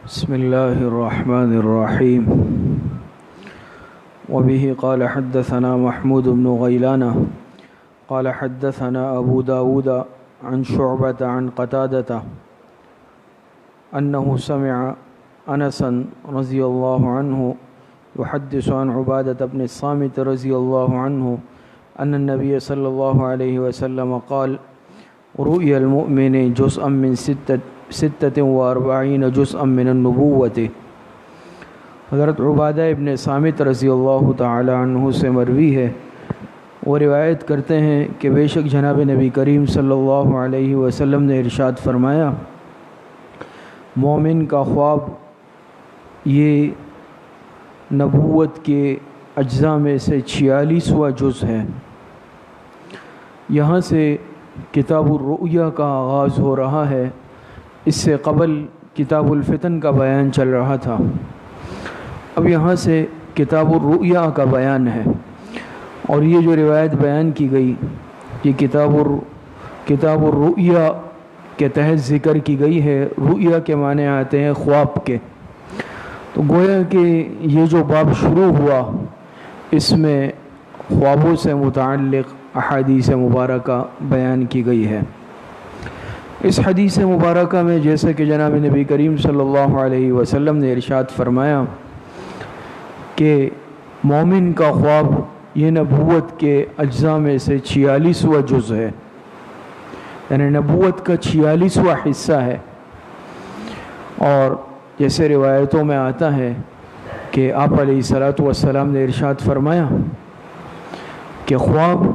بسم الله الرحمن الرحيم. وبه قال حدثنا محمود بن غيلان قال حدثنا أبو داود عن شعبة عن قتادة أنه سمع أنسا رضي الله عنه يحدث عن عبادة بن الصامت رضي الله عنه أن النبي صلى الله عليه وسلم قال: رؤيا المؤمن جزءا من 46 جزءا من النبوة. حضرت عبادہ ابن صامت رضی اللہ تعالی عنہ سے مروی ہے، وہ روایت کرتے ہیں کہ بے شک جناب نبی کریم صلی اللہ علیہ وسلم نے ارشاد فرمایا، مومن کا خواب یہ نبوت کے اجزاء میں سے 46واں جز ہے۔ یہاں سے کتاب الرؤیا کا آغاز ہو رہا ہے۔ اس سے قبل کتاب الفتن کا بیان چل رہا تھا، اب یہاں سے کتاب الرؤیا کا بیان ہے، اور یہ جو روایت بیان کی گئی یہ کتاب الرؤیا کے تحت ذکر کی گئی ہے۔ رؤیا کے معنی آتے ہیں خواب کے، تو گویا کہ یہ جو باب شروع ہوا اس میں خوابوں سے متعلق احادیث مبارکہ بیان کی گئی ہے۔ اس حدیث مبارکہ میں جیسا کہ جناب نبی کریم صلی اللہ علیہ وسلم نے ارشاد فرمایا کہ مومن کا خواب یہ نبوت کے اجزاء میں سے 46واں جز ہے، یعنی نبوت کا 46واں حصہ ہے۔ اور جیسے روایتوں میں آتا ہے کہ آپ علیہ الصلاۃ والسلام نے ارشاد فرمایا کہ خواب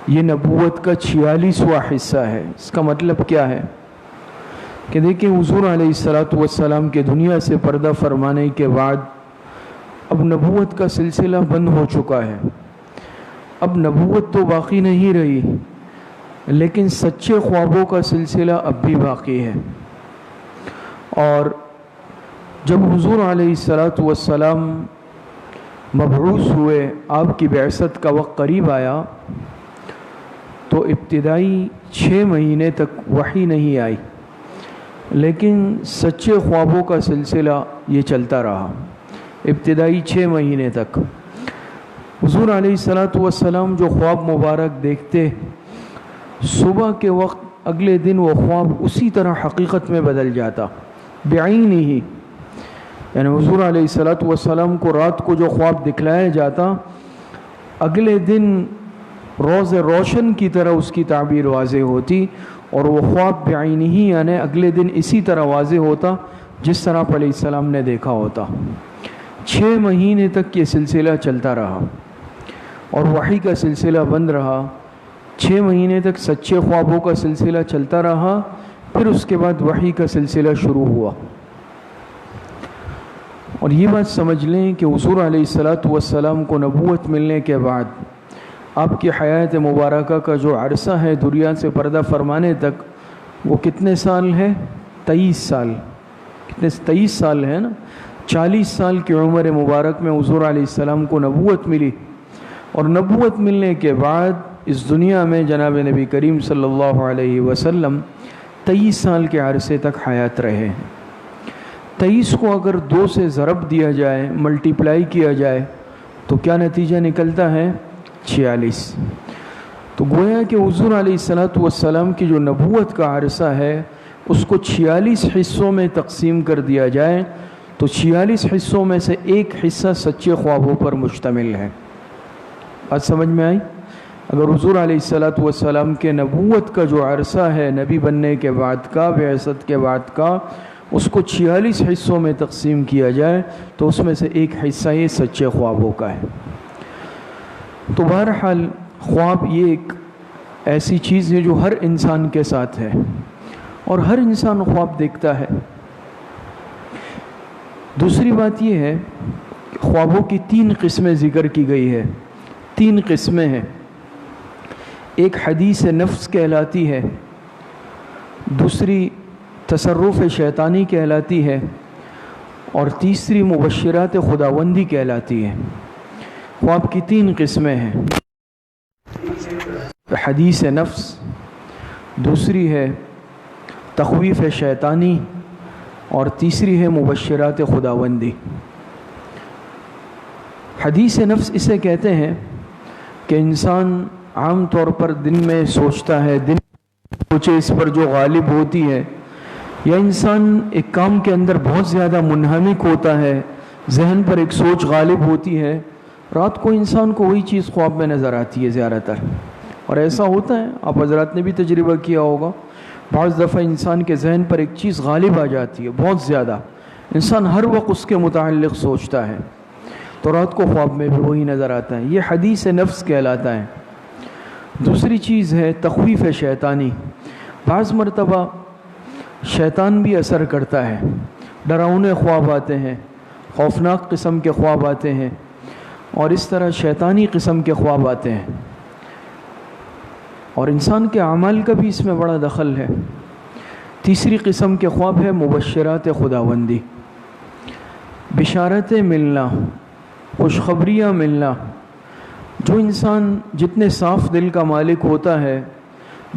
یہ نبوت کا 46واں حصہ ہے۔ اس کا مطلب کیا ہے کہ دیکھیں، حضور علیہ الصلاۃ والسلام کے دنیا سے پردہ فرمانے کے بعد اب نبوت کا سلسلہ بند ہو چکا ہے۔ اب نبوت تو باقی نہیں رہی، لیکن سچے خوابوں کا سلسلہ اب بھی باقی ہے۔ اور جب حضور علیہ الصلاۃ والسلام مبعوث ہوئے، آپ کی بعثت کا وقت قریب آیا، تو ابتدائی 6 مہینے تک وحی نہیں آئی، لیکن سچے خوابوں کا سلسلہ یہ چلتا رہا۔ ابتدائی 6 مہینے تک حضور علیہ الصلاۃ والسلام جو خواب مبارک دیکھتے، صبح کے وقت اگلے دن وہ خواب اسی طرح حقیقت میں بدل جاتا بعینی ہی، یعنی حضور علیہ الصلاۃ والسلام کو رات کو جو خواب دکھلایا جاتا، اگلے دن روز روشن کی طرح اس کی تعبیر واضح ہوتی، اور وہ خواب بعینی ہی یعنی اگلے دن اسی طرح واضح ہوتا جس طرح آپ علیہ السلام نے دیکھا ہوتا۔ 6 مہینے تک یہ سلسلہ چلتا رہا اور وحی کا سلسلہ بند رہا۔ 6 مہینے تک سچے خوابوں کا سلسلہ چلتا رہا، پھر اس کے بعد وحی کا سلسلہ شروع ہوا۔ اور یہ بات سمجھ لیں کہ حضور علیہ الصلاۃ والسلام کو نبوت ملنے کے بعد آپ کی حیات مبارکہ کا جو عرصہ ہے دنیا سے پردہ فرمانے تک، وہ کتنے سال ہے؟ 23 سال۔ کتنے 23 سال ہے نا؟ 40 سال کی عمر مبارک میں حضور علیہ السلام کو نبوت ملی، اور نبوت ملنے کے بعد اس دنیا میں جناب نبی کریم صلی اللہ علیہ وسلم 23 سال کے عرصے تک حیات رہے ہیں۔ 23 کو اگر 2 سے ضرب دیا جائے، ملٹیپلائی کیا جائے، تو کیا نتیجہ نکلتا ہے؟ 46۔ تو گویا کہ حضور علیہ الصلاۃ والسلام کی جو نبوت کا عرصہ ہے اس کو 46 حصوں میں تقسیم کر دیا جائے تو 46 حصوں میں سے ایک حصہ سچے خوابوں پر مشتمل ہے۔ بات سمجھ میں آئی؟ اگر حضور علیہ الصلاۃ والسلام کے نبوت کا جو عرصہ ہے نبی بننے کے بعد کا، بعثت کے بعد کا، اس کو 46 حصوں میں تقسیم کیا جائے تو اس میں سے ایک حصہ یہ سچے خوابوں کا ہے۔ تو بہرحال خواب یہ ایک ایسی چیز ہے جو ہر انسان کے ساتھ ہے، اور ہر انسان خواب دیکھتا ہے۔ دوسری بات یہ ہے کہ خوابوں کی 3 قسمیں ذکر کی گئی ہے۔ 3 قسمیں ہیں، ایک حدیث نفس کہلاتی ہے، دوسری تصرف شیطانی کہلاتی ہے، اور تیسری مبشرات خداوندی کہلاتی ہے۔ خواب کی 3 قسمیں ہیں، حدیث نفس، دوسری ہے تخویف شیطانی، اور تیسری ہے مبشرات خداوندی۔ حدیث نفس اسے کہتے ہیں کہ انسان عام طور پر دن میں سوچتا ہے، دن سوچے اس پر جو غالب ہوتی ہے، یا انسان ایک کام کے اندر بہت زیادہ منہمک ہوتا ہے، ذہن پر ایک سوچ غالب ہوتی ہے، رات کو انسان کو وہی چیز خواب میں نظر آتی ہے زیادہ تر۔ اور ایسا ہوتا ہے، آپ حضرات نے بھی تجربہ کیا ہوگا، بعض دفعہ انسان کے ذہن پر ایک چیز غالب آ جاتی ہے بہت زیادہ، انسان ہر وقت اس کے متعلق سوچتا ہے، تو رات کو خواب میں بھی وہی نظر آتا ہے۔ یہ حدیث نفس کہلاتا ہے۔ دوسری چیز ہے تخویف شیطانی۔ بعض مرتبہ شیطان بھی اثر کرتا ہے، ڈراؤنے خواب آتے ہیں، خوفناک قسم کے خواب آتے ہیں، اور اس طرح شیطانی قسم کے خواب آتے ہیں، اور انسان کے اعمال کا بھی اس میں بڑا دخل ہے۔ تیسری قسم کے خواب ہے مبشرات خداوندی، بشارتیں ملنا، خوشخبریاں ملنا۔ جو انسان جتنے صاف دل کا مالک ہوتا ہے،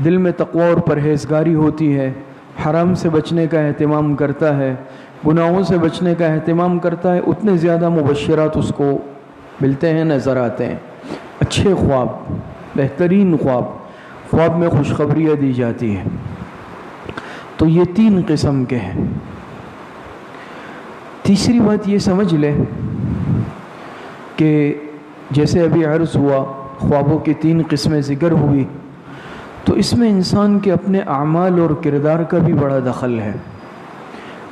دل میں تقوی اور پرہیزگاری ہوتی ہے، حرام سے بچنے کا اہتمام کرتا ہے، گناہوں سے بچنے کا اہتمام کرتا ہے، اتنے زیادہ مبشرات اس کو ملتے ہیں، نظر آتے ہیں۔ اچھے خواب، بہترین خواب، خواب میں خوشخبریاں دی جاتی ہیں۔ تو یہ 3 قسم کے ہیں۔ تیسری بات یہ سمجھ لیں کہ جیسے ابھی عرض ہوا خوابوں کی 3 قسمیں ذکر ہوئی، تو اس میں انسان کے اپنے اعمال اور کردار کا بھی بڑا دخل ہے۔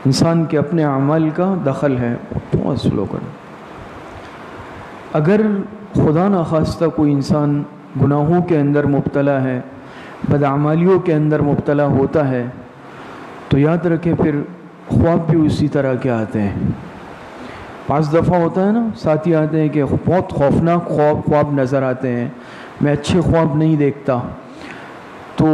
انسان کے اپنے اعمال کا دخل ہے۔ بہت سلو کریں۔ اگر خدا نخواستہ کوئی انسان گناہوں کے اندر مبتلا ہے، بدعمالیوں کے اندر مبتلا ہوتا ہے، تو یاد رکھیں پھر خواب بھی اسی طرح کے آتے ہیں۔ بعض دفعہ ہوتا ہے نا، ساتھی آتے ہیں کہ بہت خوفناک خواب نظر آتے ہیں، میں اچھے خواب نہیں دیکھتا۔ تو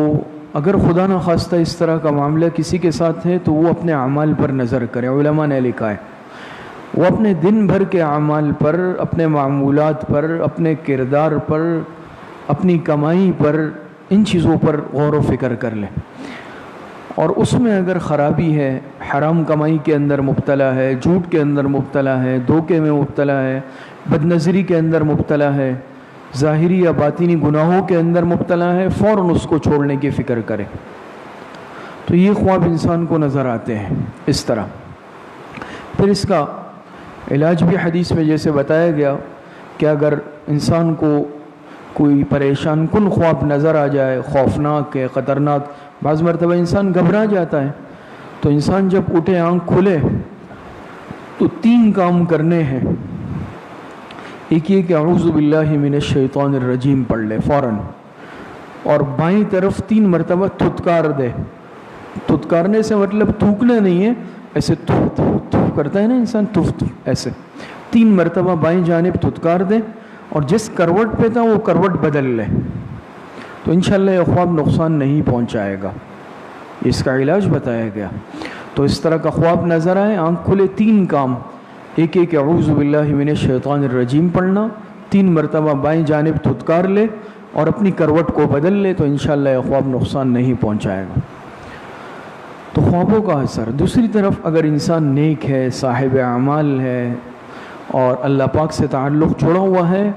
اگر خدا نخواستہ اس طرح کا معاملہ کسی کے ساتھ ہے تو وہ اپنے اعمال پر نظر کرے۔ علماء نے لکھا ہے وہ اپنے دن بھر کے اعمال پر، اپنے معمولات پر، اپنے کردار پر، اپنی کمائی پر، ان چیزوں پر غور و فکر کر لیں، اور اس میں اگر خرابی ہے، حرام کمائی کے اندر مبتلا ہے، جھوٹ کے اندر مبتلا ہے، دھوکے میں مبتلا ہے، بد نظری کے اندر مبتلا ہے، ظاہری یا باطنی گناہوں کے اندر مبتلا ہے، فوراً اس کو چھوڑنے کی فکر کرے۔ تو یہ خواب انسان کو نظر آتے ہیں اس طرح۔ پھر اس کا علاج بھی حدیث میں جیسے بتایا گیا کہ اگر انسان کو کوئی پریشان کن خواب نظر آ جائے، خوفناک ہے، خطرناک، بعض مرتبہ انسان گھبرا جاتا ہے، تو انسان جب اٹھے، آنکھ کھلے، تو 3 کام کرنے ہیں۔ ایک یہ کہ اعوذ باللہ من الشیطان الرجیم پڑھ لے فوراً، اور بائیں طرف 3 مرتبہ تھتکار دے۔ تھتکارنے سے مطلب تھوکنا نہیں ہے، ایسے تھوک تھوک تھوک کرتا ہے نا انسان، تھوک تھوک، ایسے 3 مرتبہ بائیں جانب تھتکار دے، اور جس کروٹ پہ تھا وہ کروٹ بدل لے، تو انشاءاللہ یہ خواب نقصان نہیں پہنچائے گا۔ اس کا علاج بتایا گیا۔ تو اس طرح کا خواب نظر آئے، آنکھ کھلے، 3 کام، ایک اعوذ باللہ من الشیطان الرجیم پڑھنا، 3 مرتبہ بائیں جانب تھتکار لے، اور اپنی کروٹ کو بدل لے، تو انشاءاللہ یہ خواب نقصان نہیں پہنچائے گا۔ تو خوابوں کا اثر۔ دوسری طرف اگر انسان نیک ہے، صاحب اعمال ہے، اور اللہ پاک سے تعلق جڑا ہوا ہے،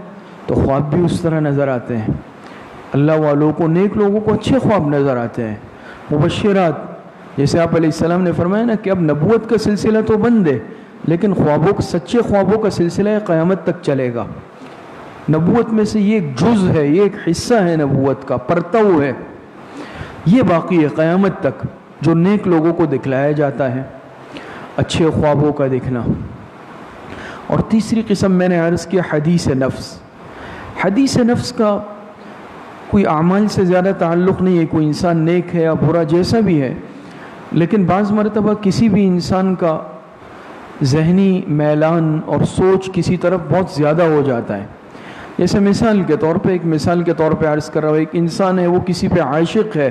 تو خواب بھی اس طرح نظر آتے ہیں۔ اللہ والوں کو، نیک لوگوں کو اچھے خواب نظر آتے ہیں، مبشرات۔ جیسے آپ علیہ السلام نے فرمایا نا کہ اب نبوت کا سلسلہ تو بند ہے، لیکن سچے خوابوں کا سلسلہ قیامت تک چلے گا۔ نبوت میں سے یہ ایک جز ہے، یہ ایک حصہ ہے نبوت کا، پرتو ہے، یہ باقی ہے قیامت تک، جو نیک لوگوں کو دکھلایا جاتا ہے، اچھے خوابوں کا دکھنا۔ اور تیسری قسم میں نے عرض کیا حدیث نفس۔ حدیث نفس کا کوئی اعمال سے زیادہ تعلق نہیں ہے، کوئی انسان نیک ہے یا برا جیسا بھی ہے، لیکن بعض مرتبہ کسی بھی انسان کا ذہنی میلان اور سوچ کسی طرف بہت زیادہ ہو جاتا ہے۔ جیسے مثال کے طور پہ، ایک مثال کے طور پہ عرض کر رہا ہوں، ایک انسان ہے، وہ کسی پہ عاشق ہے،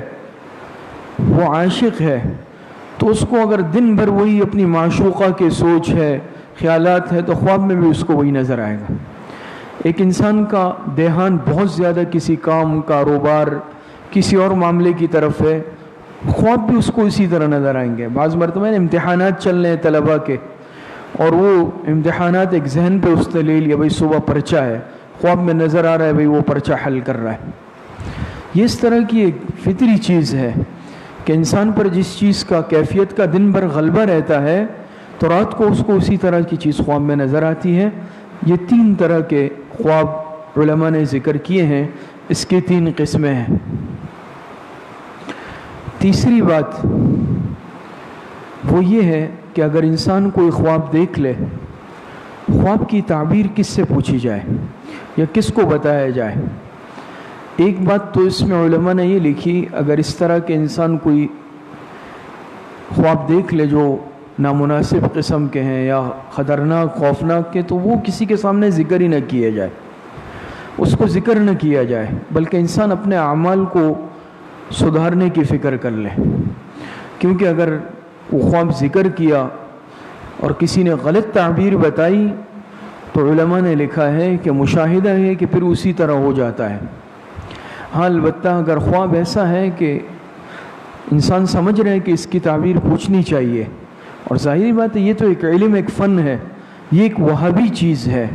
وہ عاشق ہے، تو اس کو اگر دن بھر وہی اپنی معشوقہ کی سوچ ہے، خیالات ہے، تو خواب میں بھی اس کو وہی نظر آئے گا۔ ایک انسان کا دھیان بہت زیادہ کسی کام، کاروبار، کسی اور معاملے کی طرف ہے، خواب بھی اس کو اسی طرح نظر آئیں گے. بعض مرتبہ امتحانات چل رہے ہیں طلباء کے، اور وہ امتحانات ایک ذہن پہ اس نے لے لیا، بھائی صبح پرچہ ہے، خواب میں نظر آ رہا ہے بھائی وہ پرچہ حل کر رہا ہے. یہ اس طرح کی ایک فطری چیز ہے کہ انسان پر جس چیز کا کیفیت کا دن بھر غلبہ رہتا ہے تو رات کو اس کو اسی طرح کی چیز خواب میں نظر آتی ہے. یہ 3 طرح کے خواب علماء نے ذکر کیے ہیں، اس کی 3 قسمیں ہیں. تیسری بات وہ یہ ہے کہ اگر انسان کوئی خواب دیکھ لے، خواب کی تعبیر کس سے پوچھی جائے یا کس کو بتایا جائے؟ ایک بات تو اس میں علماء نے یہ لکھی، اگر اس طرح کے انسان کوئی خواب دیکھ لے جو نامناسب قسم کے ہیں یا خطرناک خوفناک کے، تو وہ کسی کے سامنے ذکر ہی نہ کیا جائے، اس کو ذکر نہ کیا جائے، بلکہ انسان اپنے اعمال کو سدھارنے کی فکر کر لے. کیونکہ اگر وہ خواب ذکر کیا اور کسی نے غلط تعبیر بتائی تو علماء نے لکھا ہے کہ مشاہدہ ہے کہ پھر اسی طرح ہو جاتا ہے. ہاں البتہ اگر خواب ایسا ہے کہ انسان سمجھ رہے ہیں کہ اس کی تعبیر پوچھنی چاہیے، اور ظاہری بات ہے یہ تو ایک علم، ایک فن ہے، یہ ایک وہابی چیز ہے.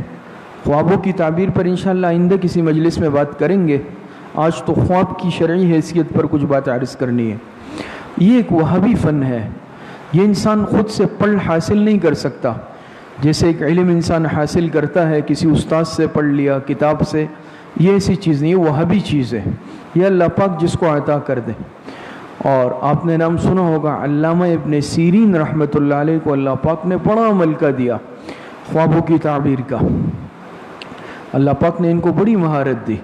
خوابوں کی تعبیر پر انشاءاللہ آئندہ کسی مجلس میں بات کریں گے. آج تو خواب کی شرعی حیثیت پر کچھ بات عرض کرنی ہے. یہ ایک وہابی فن ہے، یہ انسان خود سے پڑھ حاصل نہیں کر سکتا. جیسے ایک علم انسان حاصل کرتا ہے کسی استاد سے پڑھ لیا، کتاب سے، یہ ایسی چیز نہیں، یہ وہابی چیز ہے، یہ اللہ پاک جس کو عطا کر دے. اور آپ نے نام سنا ہوگا علامہ ابن سیرین رحمۃ اللہ علیہ کو اللہ پاک نے بڑا ملکہ دیا خوابوں کی تعبیر کا. اللہ پاک نے ان کو بڑی مہارت دی،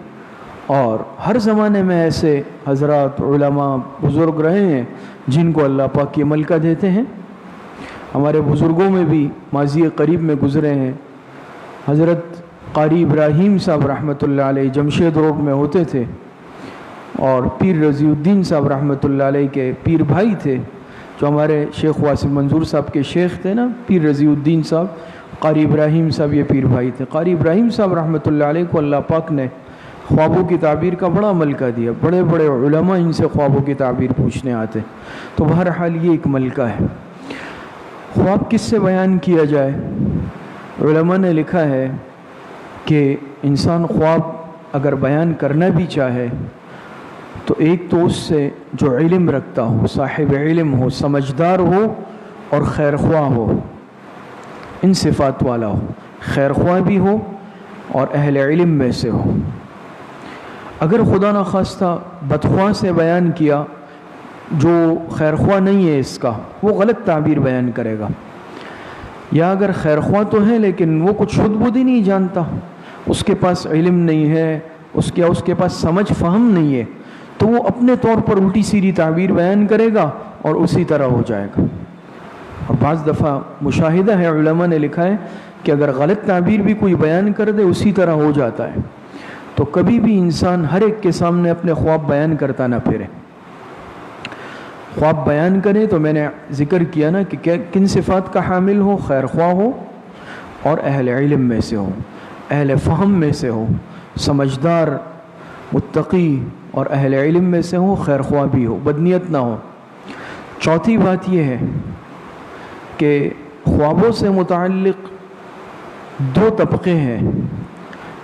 اور ہر زمانے میں ایسے حضرات علماء بزرگ رہے ہیں جن کو اللہ پاک یہ ملکہ دیتے ہیں. ہمارے بزرگوں میں بھی ماضی قریب میں گزرے ہیں. حضرت قاری ابراہیم صاحب رحمۃ اللہ علیہ جمشید روڈ میں ہوتے تھے، اور پیر رضی الدین صاحب رحمۃ اللہ علیہ کے پیر بھائی تھے، جو ہمارے شیخ واسم منظور صاحب کے شیخ تھے نا، پیر رضی الدین صاحب، قاری ابراہیم صاحب یہ پیر بھائی تھے. قاری ابراہیم صاحب رحمۃ اللہ علیہ کو اللہ پاک نے خوابوں کی تعبیر کا بڑا ملکہ دیا. بڑے بڑے علماء ان سے خوابوں کی تعبیر پوچھنے آتے. تو بہرحال یہ ایک ملکہ ہے. خواب کس سے بیان کیا جائے؟ علماء نے لکھا ہے کہ انسان خواب اگر بیان کرنا بھی چاہے تو ایک تو اس سے جو علم رکھتا ہو، صاحب علم ہو، سمجھدار ہو اور خیر خواہ ہو، ان صفات والا ہو، خیر خواہ بھی ہو اور اہل علم میں سے ہو. اگر خدا نخواستہ بدخواہ سے بیان کیا جو خیر خواہ نہیں ہے، اس کا وہ غلط تعبیر بیان کرے گا. یا اگر خیر خواہ تو ہے لیکن وہ کچھ خود بدھ ہی نہیں جانتا، اس کے پاس علم نہیں ہے، اس کے پاس سمجھ فہم نہیں ہے، تو وہ اپنے طور پر الٹی سیدھی تعبیر بیان کرے گا اور اسی طرح ہو جائے گا. اور بعض دفعہ مشاہدہ ہے، علماء نے لکھا ہے کہ اگر غلط تعبیر بھی کوئی بیان کر دے اسی طرح ہو جاتا ہے. تو کبھی بھی انسان ہر ایک کے سامنے اپنے خواب بیان کرتا نہ پھرے. خواب بیان کرے تو میں نے ذکر کیا نا کہ کن صفات کا حامل ہو، خیر خواہ ہو اور اہل علم میں سے ہو، اہل فہم میں سے ہو، سمجھدار، متقی اور اہل علم میں سے ہو، خیر خواہ بھی ہو، بدنیت نہ ہو. چوتھی بات یہ ہے کہ خوابوں سے متعلق 2 طبقے ہیں،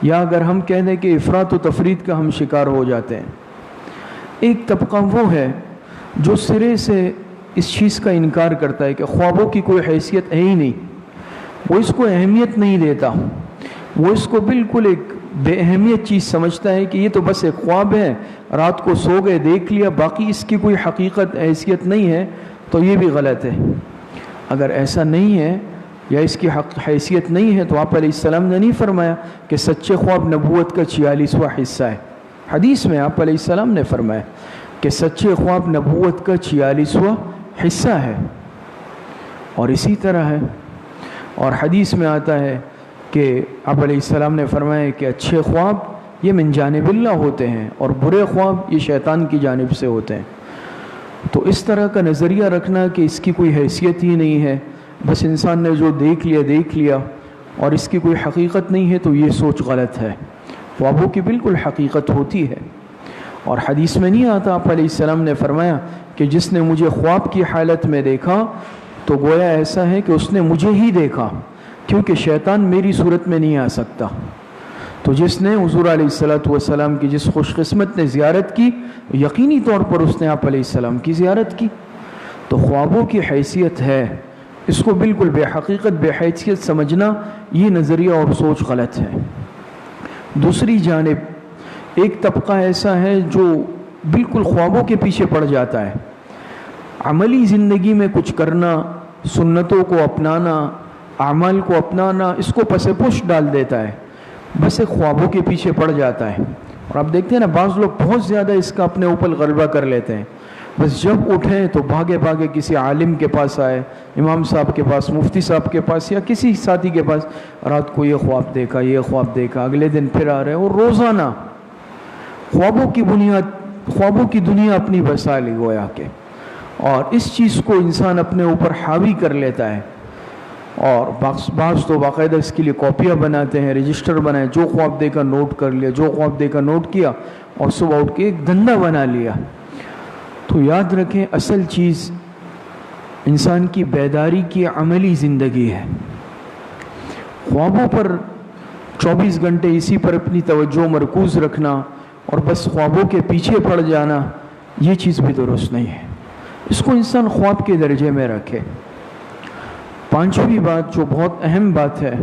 یا اگر ہم کہہ دیں کہ افراط و تفرید کا ہم شکار ہو جاتے ہیں. ایک طبقہ وہ ہے جو سرے سے اس چیز کا انکار کرتا ہے کہ خوابوں کی کوئی حیثیت ہے ہی نہیں، وہ اس کو اہمیت نہیں دیتا، وہ اس کو بالکل ایک بے اہمیت چیز سمجھتا ہے کہ یہ تو بس ایک خواب ہے، رات کو سو گئے دیکھ لیا، باقی اس کی کوئی حقیقت حیثیت نہیں ہے. تو یہ بھی غلط ہے. اگر ایسا نہیں ہے یا اس کی حیثیت نہیں ہے تو آپ علیہ السلام نے نہیں فرمایا کہ سچے خواب نبوت کا 46واں حصہ ہے. حدیث میں آپ علیہ السلام نے فرمایا کہ سچے خواب نبوت کا 46واں حصہ ہے. اور اسی طرح ہے، اور حدیث میں آتا ہے کہ آپ علیہ السلام نے فرمایا کہ اچھے خواب یہ من جانب اللہ ہوتے ہیں اور برے خواب یہ شیطان کی جانب سے ہوتے ہیں. تو اس طرح کا نظریہ رکھنا کہ اس کی کوئی حیثیت ہی نہیں ہے، بس انسان نے جو دیکھ لیا اور اس کی کوئی حقیقت نہیں ہے، تو یہ سوچ غلط ہے. خوابوں کی بالکل حقیقت ہوتی ہے. اور حدیث میں نہیں آتا آپ علیہ السلام نے فرمایا کہ جس نے مجھے خواب کی حالت میں دیکھا تو گویا ایسا ہے کہ اس نے مجھے ہی دیکھا، کیونکہ شیطان میری صورت میں نہیں آ سکتا۔ تو جس نے حضور علیہ الصلوۃ والسلام کی جس خوش قسمت نے زیارت کی، یقینی طور پر اس نے آپ علیہ السلام کی زیارت کی۔ تو خوابوں کی حیثیت ہے، اس کو بالکل بے حقیقت بے حیثیت سمجھنا یہ نظریہ اور سوچ غلط ہے۔ دوسری جانب ایک طبقہ ایسا ہے جو بالکل خوابوں کے پیچھے پڑ جاتا ہے، عملی زندگی میں کچھ کرنا، سنتوں کو اپنانا، اعمال کو اپنانا، اس کو پس پش ڈال دیتا ہے، بس ایک خوابوں کے پیچھے پڑ جاتا ہے۔ اور آپ دیکھتے ہیں نا، بعض لوگ بہت زیادہ اس کا اپنے اوپر غلبہ کر لیتے ہیں، بس جب اٹھیں تو بھاگے بھاگے کسی عالم کے پاس آئے، امام صاحب کے پاس، مفتی صاحب کے پاس، یا کسی ساتھی کے پاس، رات کو یہ خواب دیکھا، یہ خواب دیکھا، اگلے دن پھر آ رہے ہیں، اور روزانہ خوابوں کی دنیا اپنی بسا لی گویا کہ، اور اس چیز کو انسان اپنے اوپر حاوی کر لیتا ہے، اور بعض تو باقاعدہ اس کے لیے کاپیاں بناتے ہیں، رجسٹر بنائے، جو خواب دیکھا نوٹ کر لیا، جو خواب دیکھا نوٹ کیا، اور صبح اٹھ کے ایک دھندا بنا لیا۔ تو یاد رکھیں، اصل چیز انسان کی بیداری کی عملی زندگی ہے۔ خوابوں پر 24 گھنٹے اسی پر اپنی توجہ مرکوز رکھنا اور بس خوابوں کے پیچھے پڑ جانا، یہ چیز بھی درست نہیں ہے۔ اس کو انسان خواب کے درجے میں رکھے۔ پانچویں بات جو بہت اہم بات ہے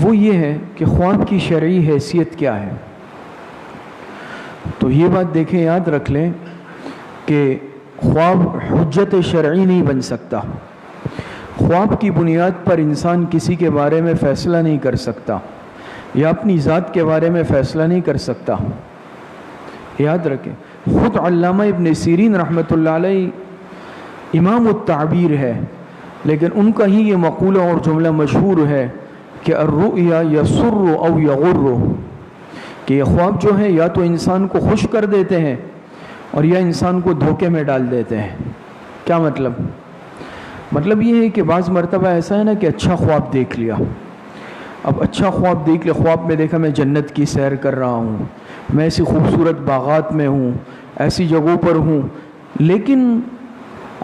وہ یہ ہے کہ خواب کی شرعی حیثیت کیا ہے۔ تو یہ بات دیکھیں، یاد رکھ لیں کہ خواب حجت شرعی نہیں بن سکتا۔ خواب کی بنیاد پر انسان کسی کے بارے میں فیصلہ نہیں کر سکتا، یا اپنی ذات کے بارے میں فیصلہ نہیں کر سکتا۔ یاد رکھیں، خود علامہ ابن سیرین رحمۃ اللہ علیہ امام التعبیر ہے، لیکن ان کا ہی یہ مقولہ اور جملہ مشہور ہے کہ الرؤیا یسر او یغر، کہ یہ خواب جو ہے یا تو انسان کو خوش کر دیتے ہیں اور یا انسان کو دھوکے میں ڈال دیتے ہیں۔ کیا مطلب یہ ہے کہ بعض مرتبہ ایسا ہے نا کہ اچھا خواب دیکھ لیا، اب اچھا خواب دیکھ لیا، خواب میں دیکھا میں جنت کی سیر کر رہا ہوں، میں ایسی خوبصورت باغات میں ہوں، ایسی جگہوں پر ہوں، لیکن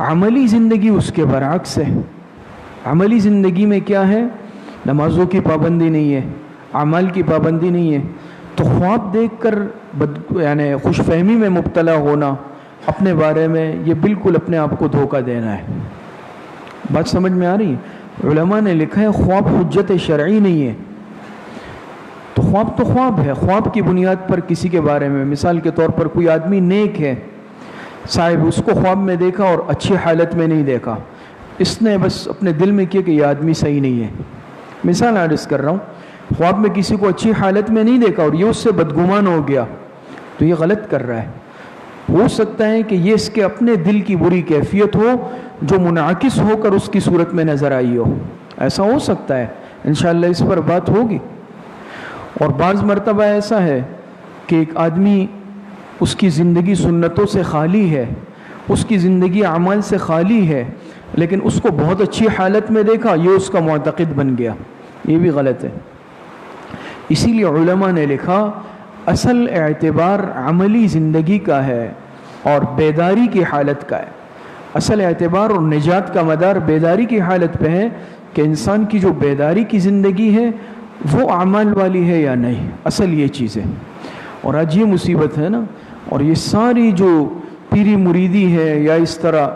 عملی زندگی اس کے برعکس ہے۔ عملی زندگی میں کیا ہے؟ نمازوں کی پابندی نہیں ہے، اعمال کی پابندی نہیں ہے۔ تو خواب دیکھ کر یعنی خوش فہمی میں مبتلا ہونا اپنے بارے میں، یہ بالکل اپنے آپ کو دھوکہ دینا ہے۔ بات سمجھ میں آ رہی ہے؟ علماء نے لکھا ہے خواب حجت شرعی نہیں ہے۔ تو خواب ہے، خواب کی بنیاد پر کسی کے بارے میں، مثال کے طور پر کوئی آدمی نیک ہے صاحب، اس کو خواب میں دیکھا اور اچھی حالت میں نہیں دیکھا، اس نے بس اپنے دل میں کیا کہ یہ آدمی صحیح نہیں ہے۔ مثال عرض کر رہا ہوں، خواب میں کسی کو اچھی حالت میں نہیں دیکھا اور یہ اس سے بدگمان ہو گیا، تو یہ غلط کر رہا ہے۔ ہو سکتا ہے کہ یہ اس کے اپنے دل کی بری کیفیت ہو جو منعکس ہو کر اس کی صورت میں نظر آئی ہو، ایسا ہو سکتا ہے، انشاءاللہ اس پر بات ہوگی۔ اور بعض مرتبہ ایسا ہے کہ ایک آدمی، اس کی زندگی سنتوں سے خالی ہے، اس کی زندگی اعمال سے خالی ہے، لیکن اس کو بہت اچھی حالت میں دیکھا، یہ اس کا معتقد بن گیا، یہ بھی غلط ہے۔ اسی لیے علماء نے لکھا اصل اعتبار عملی زندگی کا ہے اور بیداری کی حالت کا ہے۔ اصل اعتبار اور نجات کا مدار بیداری کی حالت پہ ہے کہ انسان کی جو بیداری کی زندگی ہے وہ اعمال والی ہے یا نہیں، اصل یہ چیز ہے۔ اور آج یہ مصیبت ہے نا، اور یہ ساری جو پیری مریدی ہے یا اس طرح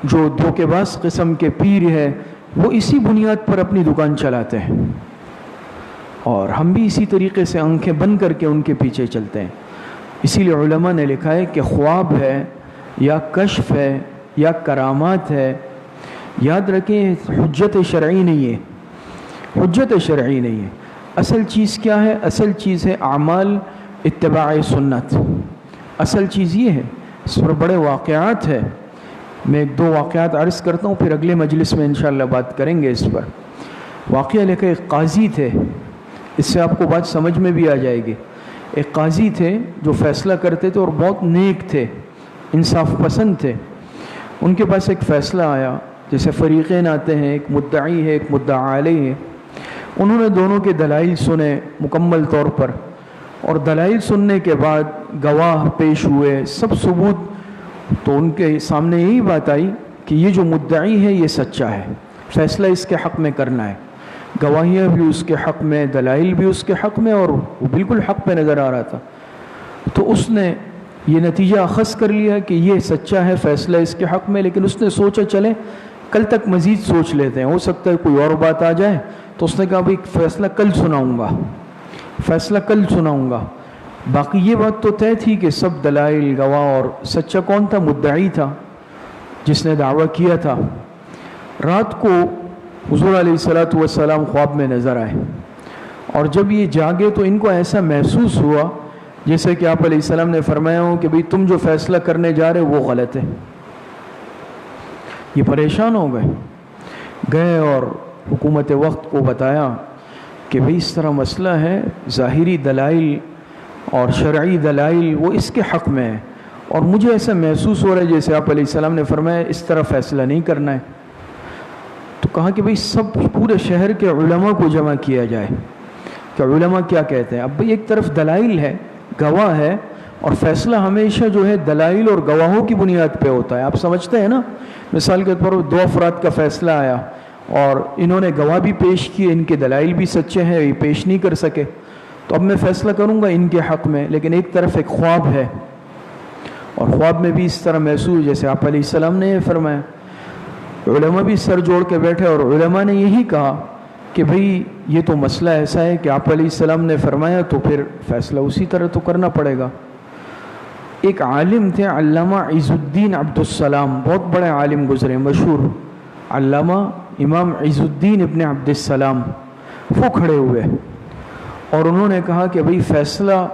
جو دھوکے باز قسم کے پیر ہے، وہ اسی بنیاد پر اپنی دکان چلاتے ہیں، اور ہم بھی اسی طریقے سے آنکھیں بند کر کے ان کے پیچھے چلتے ہیں۔ اسی لیے علماء نے لکھا ہے کہ خواب ہے یا کشف ہے یا کرامات ہے، یاد رکھیں حجت شرعی نہیں ہے، حجت شرعی نہیں ہے۔ اصل چیز کیا ہے؟ اصل چیز ہے اعمال اتباع سنت۔ اصل چیز یہ ہے، اس پر بڑے واقعات ہیں، میں ایک دو واقعات عرض کرتا ہوں، پھر اگلے مجلس میں انشاءاللہ بات کریں گے اس پر۔ واقعہ لکھا ایک قاضی تھے، اس سے آپ کو بات سمجھ میں بھی آ جائے گی۔ ایک قاضی تھے جو فیصلہ کرتے تھے اور بہت نیک تھے، انصاف پسند تھے۔ ان کے پاس ایک فیصلہ آیا، جیسے فریقین آتے ہیں، ایک مدعی ہے ایک مدعا علیہ ہے۔ انہوں نے دونوں کے دلائل سنے مکمل طور پر، اور دلائل سننے کے بعد گواہ پیش ہوئے، سب ثبوت تو ان کے سامنے یہی بات آئی کہ یہ جو مدعی ہے یہ سچا ہے، فیصلہ اس کے حق میں کرنا ہے، گواہیاں بھی اس کے حق میں، دلائل بھی اس کے حق میں، اور وہ بالکل حق پہ نظر آ رہا تھا۔ تو اس نے یہ نتیجہ اخذ کر لیا کہ یہ سچا ہے، فیصلہ اس کے حق میں، لیکن اس نے سوچا چلے کل تک مزید سوچ لیتے ہیں، ہو سکتا ہے کوئی اور بات آ جائے۔ تو اس نے کہا بھائی فیصلہ کل سناؤں گا، فیصلہ کل سناؤں گا۔ باقی یہ بات تو طے تھی کہ سب دلائل، گواہ، اور سچا کون تھا؟ مدعی تھا جس نے دعویٰ کیا تھا۔ رات کو حضور علیہ الصلوۃ والسلام خواب میں نظر آئے، اور جب یہ جاگے تو ان کو ایسا محسوس ہوا جیسے کہ آپ علیہ السلام نے فرمایا ہو کہ بھئی تم جو فیصلہ کرنے جا رہے وہ غلط ہے۔ یہ پریشان ہو گئے اور حکومت وقت کو بتایا کہ بھئی اس طرح مسئلہ ہے، ظاہری دلائل اور شرعی دلائل وہ اس کے حق میں ہے، اور مجھے ایسا محسوس ہو رہا ہے جیسے آپ علیہ السلام نے فرمایا اس طرح فیصلہ نہیں کرنا ہے۔ تو کہا کہ بھئی سب پورے شہر کے علماء کو جمع کیا جائے کہ علماء کیا کہتے ہیں۔ اب بھئی ایک طرف دلائل ہے، گواہ ہے، اور فیصلہ ہمیشہ جو ہے دلائل اور گواہوں کی بنیاد پہ ہوتا ہے۔ آپ سمجھتے ہیں نا، مثال کے طور پر 2 افراد کا فیصلہ آیا اور انہوں نے گواہ بھی پیش کیے، ان کے دلائل بھی سچے ہیں، یہ پیش نہیں کر سکے، تو اب میں فیصلہ کروں گا ان کے حق میں۔ لیکن ایک طرف ایک خواب ہے، اور خواب میں بھی اس طرح محسوس جیسے آپ علیہ السلام نے یہ فرمایا۔ علماء بھی سر جوڑ کے بیٹھے، اور علماء نے یہی کہا کہ بھئی یہ تو مسئلہ ایسا ہے کہ آپ علیہ السلام نے فرمایا تو پھر فیصلہ اسی طرح تو کرنا پڑے گا۔ ایک عالم تھے علامہ عز الدین عبد السلام، بہت بڑے عالم گزرے، مشہور علامہ امام عز الدین ابن عبد السلام، وہ کھڑے ہوئے اور انہوں نے کہا کہ بھئی فیصلہ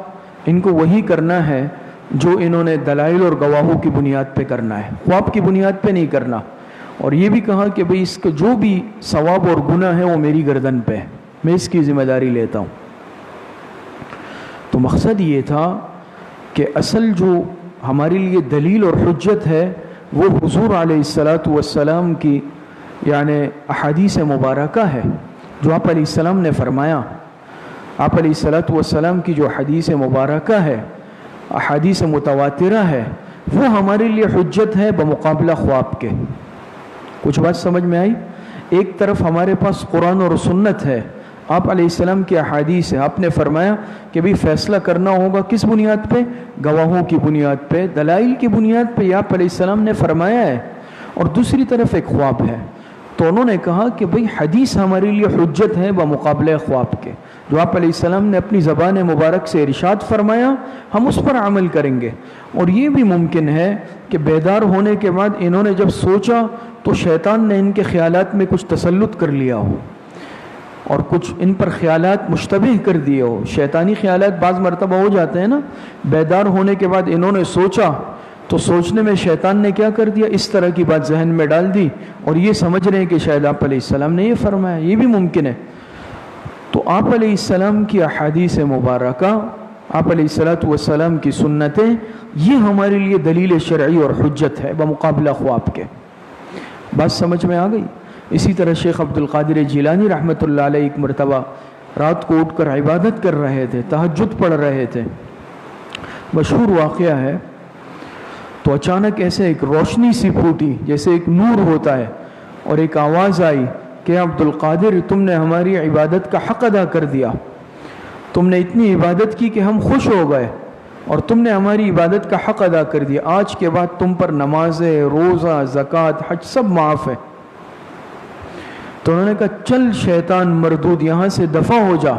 ان کو وہی کرنا ہے جو انہوں نے دلائل اور گواہوں کی بنیاد پہ کرنا ہے، خواب کی بنیاد پہ نہیں کرنا۔ اور یہ بھی کہا کہ بھئی اس کا جو بھی ثواب اور گناہ ہے وہ میری گردن پہ ہے، میں اس کی ذمہ داری لیتا ہوں۔ تو مقصد یہ تھا کہ اصل جو ہمارے لیے دلیل اور حجت ہے وہ حضور علیہ الصلوۃ والسلام کی یعنی احادیث مبارکہ ہے، جو آپ علیہ السلام نے فرمایا۔ آپ علیہ الصلوۃ والسلام کی جو حدیث مبارکہ ہے، احادیث متواترہ ہے، وہ ہمارے لیے حجت ہے بمقابلہ خواب کے۔ کچھ بات سمجھ میں آئی؟ ایک طرف ہمارے پاس قرآن اور سنت ہے، آپ علیہ السلام کی احادیث ہے، آپ نے فرمایا کہ بھی فیصلہ کرنا ہوگا کس بنیاد پہ؟ گواہوں کی بنیاد پہ، دلائل کی بنیاد پہ، آپ علیہ السلام نے فرمایا ہے۔ اور دوسری طرف ایک خواب ہے، تو انہوں نے کہا کہ بھئی حدیث ہمارے لیے حجت ہے بمقابلہ خواب کے، جو آپ علیہ السلام نے اپنی زبان مبارک سے ارشاد فرمایا ہم اس پر عمل کریں گے۔ اور یہ بھی ممکن ہے کہ بیدار ہونے کے بعد انہوں نے جب سوچا تو شیطان نے ان کے خیالات میں کچھ تسلط کر لیا ہو اور کچھ ان پر خیالات مشتبہ کر دیے ہو۔ شیطانی خیالات بعض مرتبہ ہو جاتے ہیں نا، بیدار ہونے کے بعد انہوں نے سوچا تو سوچنے میں شیطان نے کیا کر دیا، اس طرح کی بات ذہن میں ڈال دی، اور یہ سمجھ رہے ہیں کہ شاید آپ علیہ السلام نے یہ فرمایا، یہ بھی ممکن ہے۔ تو آپ علیہ السلام کی احادیث مبارکہ، آپ علیہ الصلوۃ والسلام کی سنتیں، یہ ہمارے لیے دلیل شرعی اور حجت ہے بمقابلہ خواب کے۔ بات سمجھ میں آ گئی؟ اسی طرح شیخ عبد القادر جیلانی رحمۃ اللہ علیہ ایک مرتبہ رات کو اٹھ کر عبادت کر رہے تھے، تہجد پڑھ رہے تھے، مشہور واقعہ ہے۔ تو اچانک ایسے ایک روشنی سی پھوٹی، جیسے ایک نور ہوتا ہے، اور ایک آواز آئی کہ عبد القادر تم نے ہماری عبادت کا حق ادا کر دیا، تم نے اتنی عبادت کی کہ ہم خوش ہو گئے، اور تم نے ہماری عبادت کا حق ادا کر دیا، آج کے بعد تم پر نمازیں، روزہ، زکوٰۃ، حج سب معاف ہے۔ تو انہوں نے کہا چل شیطان مردود، یہاں سے دفع ہو جا،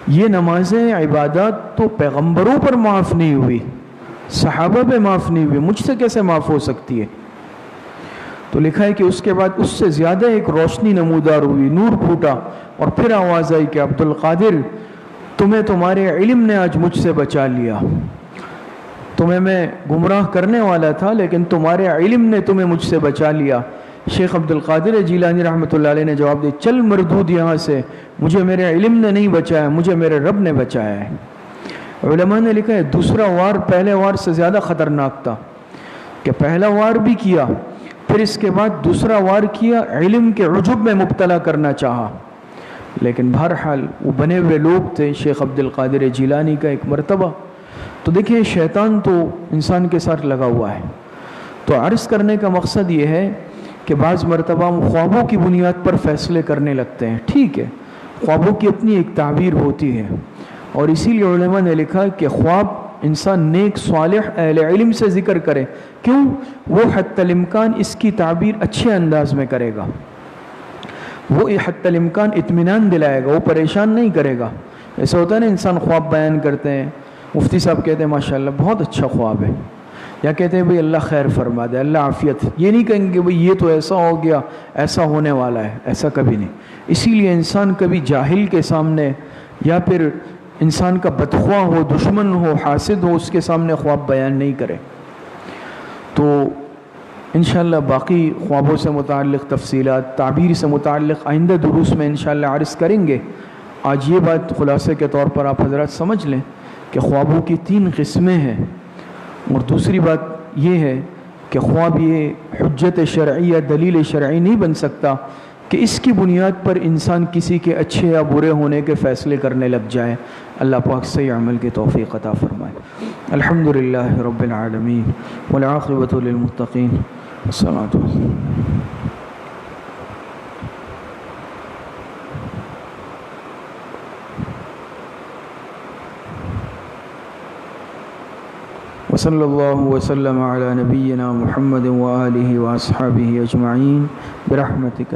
یہ نمازیں، عبادات تو پیغمبروں پر معاف نہیں ہوئی، صحابہ پہ معاف نہیں ہوئی، مجھ سے کیسے معاف ہو سکتی ہے؟ تو لکھا ہے کہ اس کے بعد اس سے زیادہ ایک روشنی نمودار ہوئی، نور پھوٹا، اور پھر آواز آئی کہ عبد القادر تمہیں تمہارے علم نے آج مجھ سے بچا لیا، تمہیں میں گمراہ کرنے والا تھا لیکن تمہارے علم نے تمہیں مجھ سے بچا لیا۔ شیخ عبد القادر جیلانی رحمۃ اللہ علیہ نے جواب دیا چل مردود یہاں سے، مجھے میرے علم نے نہیں بچایا، مجھے میرے رب نے بچایا ہے۔ علماء نے لکھا ہے دوسرا وار پہلے وار سے زیادہ خطرناک تھا، کہ پہلا وار بھی کیا، پھر اس کے بعد دوسرا وار کیا، علم کے عجب میں مبتلا کرنا چاہا، لیکن بہرحال وہ بنے ہوئے لوگ تھے۔ شیخ عبد القادر جیلانی کا ایک مرتبہ تو دیکھیں شیطان تو انسان کے ساتھ لگا ہوا ہے. تو عرض کرنے کا مقصد یہ ہے کہ بعض مرتبہ ہم خوابوں کی بنیاد پر فیصلے کرنے لگتے ہیں. ٹھیک ہے، خوابوں کی اپنی ایک تعبیر ہوتی ہے، اور اسی لیے علماء نے لکھا کہ خواب انسان نیک صالح اہل علم سے ذکر کرے. کیوں؟ وہ حتی الامکان اس کی تعبیر اچھے انداز میں کرے گا، وہ حتی الامکان اطمینان دلائے گا، وہ پریشان نہیں کرے گا. ایسا ہوتا ہے نا، انسان خواب بیان کرتے ہیں، مفتی صاحب کہتے ہیں ماشاءاللہ بہت اچھا خواب ہے، یا کہتے ہیں بھئی اللہ خیر فرما دے، اللہ عافیت. یہ نہیں کہیں گے بھئی یہ تو ایسا ہو گیا، ایسا ہونے والا ہے، ایسا کبھی نہیں. اسی لیے انسان کبھی جاہل کے سامنے یا پھر انسان کا بدخواہ ہو، دشمن ہو، حاسد ہو، اس کے سامنے خواب بیان نہیں کرے. تو انشاءاللہ باقی خوابوں سے متعلق تفصیلات، تعبیر سے متعلق آئندہ دروس میں انشاءاللہ عرض کریں گے. آج یہ بات خلاصے کے طور پر آپ حضرات سمجھ لیں کہ خوابوں کی 3 قسمیں ہیں. اور دوسری بات یہ ہے کہ خواب یہ حجت شرعی یا دلیل شرعی نہیں بن سکتا کہ اس کی بنیاد پر انسان کسی کے اچھے یا برے ہونے کے فیصلے کرنے لگ جائے. اللہ پاک صحیح عمل کی توفیق عطا فرمائے. الحمدللہ رب العالمین والعاقبۃ للمتقین والصلاۃ وصلی اللہ وسلم علی نبینا محمد وآلہ واصحابہ اجمعین برحمتک.